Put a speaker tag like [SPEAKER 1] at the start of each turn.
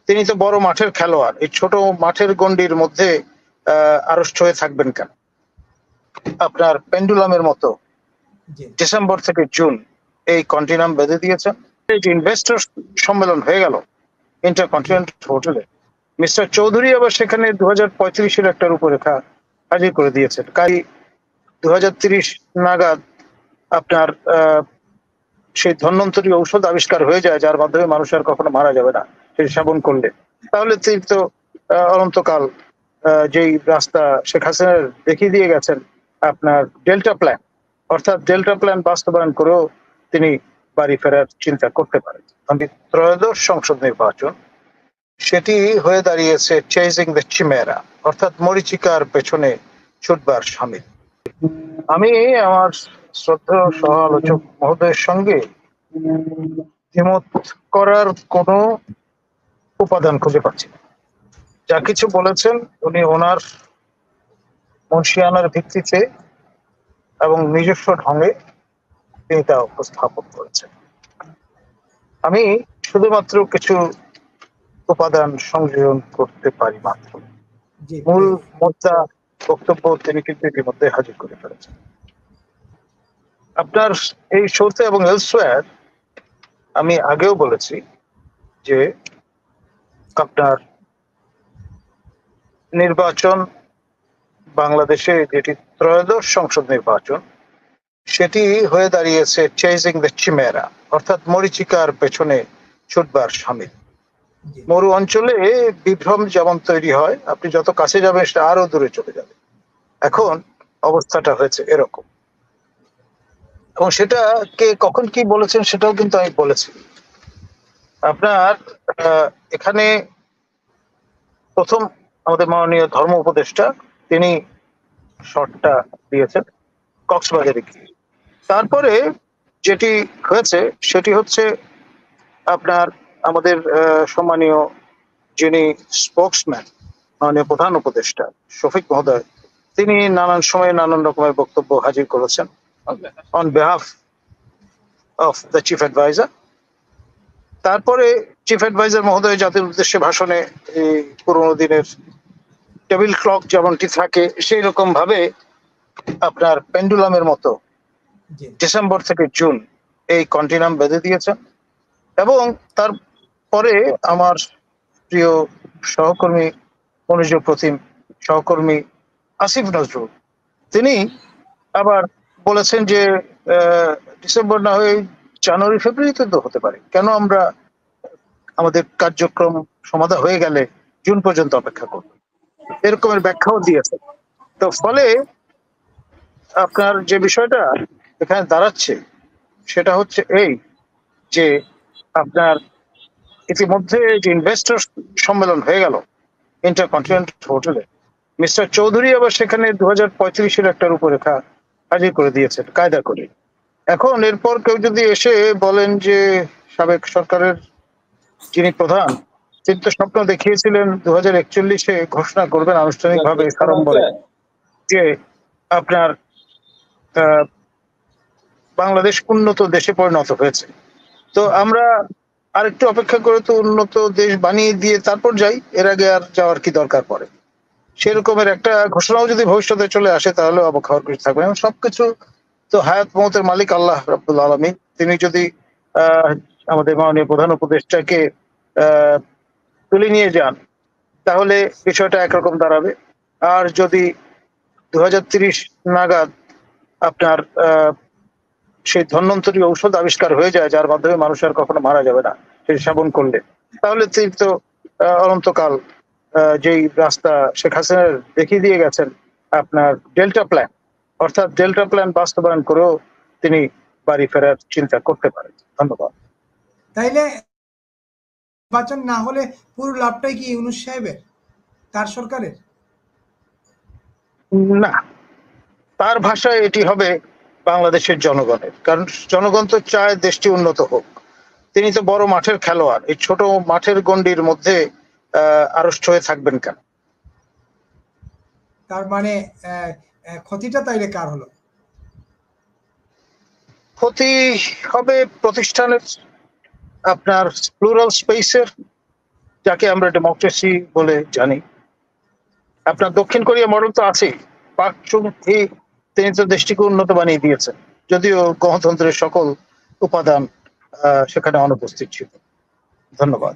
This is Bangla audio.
[SPEAKER 1] তিনি তো বড় মাঠের খেলোয়াড়, এই ছোট মাঠের গণ্ডির মধ্যে আড়ষ্ট হয়ে থাকবেন কেন? আপনার পেন্ডুলামের মতো ডিসেম্বর থেকে জুন এই কন্টিনাম বেঁধে দিয়েছেন। এই যে ইনভেস্টর সম্মেলন হয়ে গেল ইন্টারকন্টিনেন্টাল হোটেলে, মিস্টার চৌধুরী আবার সেখানে 2035-এর একটা রূপরেখা হাজির করে দিয়েছেন। কাই 2030 নাগাদ আপনার সেই ধন্বন্তরী ঔষধ আবিষ্কার হয়ে যায়, যার মাধ্যমে মানুষ আর কখনো মারা যাবে না সেই সেবন করলে। তাহলে তিনি তো অনন্তকাল যেই রাস্তা শেখ হাসিনা দেখিয়ে দিয়ে গেছেন, আপনার ডেল্টা প্ল্যান, অর্থাৎ ডেল্টা প্ল্যান বাস্তবায়ন করেও তিনি বাড়ি ফেরার চিন্তা করতে পারেন। আমি ত্রয়োদশ সংসদ নির্বাচন সেটি হয়ে দাঁড়িয়েছে চেজিং দ্য চিমেরা, অর্থাৎ মরিচিকার পেছনে ছুটবার সামিল। আমি আমার শ্রদ্ধা সহ আলোচক মহোদয়ের সঙ্গে দ্বিমত করার কোনো উপাদান খুঁজে পাচ্ছি না। যা কিছু বলেছেন উনি ওনার মনসিয়ানার ভিত্তিতে এবং নিজস্ব ঢঙে তিনি তা উপস্থাপন করেছেন। আমি শুধুমাত্র কিছু উপাদান সংযোজন করতে পারি মাত্র। মূল মুদ্রা বক্তব্য তিনি কিন্তু ইতিমধ্যে হাজির করে ফেলেছেন। আপনার এই শোতে এবং এলসওয়্যার আমি আগেও বলেছি যে আপনার নির্বাচন বাংলাদেশে যেটি ত্রয়োদশ সংসদ নির্বাচন সেটি হয়ে দাঁড়িয়েছে চেজিং দ্য চিমেরা, অর্থাৎ মরিচিকার পেছনে ছুটবার সামিল। মরু অঞ্চলে বিভ্রম যেমন তৈরি হয়, আপনি যত কাছে যাবেন সেটা আরো দূরে চলে যাবে। এখন অবস্থাটা হয়েছে এরকম, এবং সেটা কে কখন কি বলেছেন সেটাও কিন্তু আমি বলেছি। আপনার এখানে প্রথম আমাদের মাননীয় ধর্ম উপদেষ্টা তিনি শর্টটা দিয়েছেন কক্সবাজারে গিয়ে। তারপরে যেটি হয়েছে সেটি হচ্ছে আপনার আমাদের সম্মানীয় যিনি স্পোকসম্যান মাননীয় প্রধান উপদেষ্টা শফিক মহোদয়, তিনি নানান সময়ে নানান রকমের বক্তব্য হাজির করেছেন on behalf of the chief adviser. তারপরে চিফ অ্যাডভাইজার মহোদয় জাতির উদ্দেশ্যে ভাষণে এই পুরোনো দিনের টেবিল ক্লক যেমনটি থাকে সেই রকম ভাবে আপনার পেন্ডুলামের মতো ডিসেম্বর থেকে জুন এই কন্টিনাম বেঁধে দিয়েছেন। এবং তারপরে আমার প্রিয় সহকর্মী মনোযোগ প্রতিম সহকর্মী আসিফ নজরুল তিনি আবার বলেছেন যে ডিসেম্বর না হয়ে জানুয়ারি ফেব্রুয়ারিতে তো হতে পারে, কেন আমরা আমাদের কার্যক্রম সমাধা হয়ে গেলে জুন পর্যন্ত অপেক্ষা করব, এরকমের ব্যাখ্যাও দিয়েছে। তো ফলে আপনার যে বিষয়টা এখানে দাঁড়াচ্ছে সেটা হচ্ছে এই যে আপনার ইতিমধ্যে যে ইনভেস্টর সম্মেলন হয়ে গেল ইন্টারকন্টিনেন্টাল হোটেলে, মিস্টার চৌধুরী আবার সেখানে 2035-এর একটা রূপরেখা হাজির করে দিয়েছেন কায়দা করে। এখন এরপর কেউ যদি এসে বলেন যে সাবেক সরকারের যিনি প্রধান তিনি তো স্বপ্ন দেখিয়েছিলেন 2041-এ ঘোষণা করবেন আনুষ্ঠানিকভাবে সাড়ম্বরে যে আপনার বাংলাদেশ উন্নত দেশে পরিণত হয়েছে, তো আমরা আরেকটু অপেক্ষা করে তো উন্নত দেশ বানিয়ে দিয়ে তারপর যাই, এর আগে আর যাওয়ার কি দরকার পড়ে? সেরকমের একটা ঘোষণাও যদি ভবিষ্যতে চলে আসে তাহলে অবাক হওয়ার কিছু থাকবে না। সবকিছু তো হায়াত মৌতের মালিক আল্লাহ রাব্বুল আলামিন, তিনি যদি আমাদের মাননীয় প্রধান উপদেষ্টাকে তুলে নিয়ে যান তাহলে বিষয়টা একরকম দাঁড়াবে। আর যদি 2030 নাগাদ আপনার সেই ধন্বন্তরী ঔষধ আবিষ্কার হয়ে যায়, যার মাধ্যমে মানুষ আর কখনো মারা যাবে না সেই সেবন করলে, তাহলে তিনি তো অনন্তকাল যেই রাস্তা শেখ হাসিনা দেখিয়ে দিয়ে গেছেন, আপনার ডেল্টা প্ল্যান, অর্থাৎ ডেল্টা প্ল্যান বাস্তবায়ন করেও তিনি বাড়ি ফেরার চিন্তা করতে পারেন। ধন্যবাদ।
[SPEAKER 2] তাইলে নির্বাচন না হলে পুরো লাভটাই কি ইউনূস সাহেবের, তার সরকারের?
[SPEAKER 1] না, তার ভাষায় এটি হবে বাংলাদেশের জনগণের, কারণ জনগণ তো চায় দেশটি উন্নত হোক। তিনি তো বড় মাঠের খেলোয়াড়, এই ছোট মাঠের গণ্ডির মধ্যে আড়ষ্ট হয়ে থাকবেন কেন?
[SPEAKER 2] তার মানে ক্ষতিটা তাইলে কার হলো?
[SPEAKER 1] ক্ষতি হবে প্রতিষ্ঠানের, আপনার প্লুরাল স্পেসের, যাকে আমরা ডেমোক্রেসি বলে জানি। আপনার দক্ষিণ কোরিয়া মডেল তো আছেই। পাক চুন হি তিনি তো দেশটিকে উন্নত বানিয়ে দিয়েছেন, যদিও গণতন্ত্রের সকল উপাদান সেখানে অনুপস্থিত ছিল। ধন্যবাদ।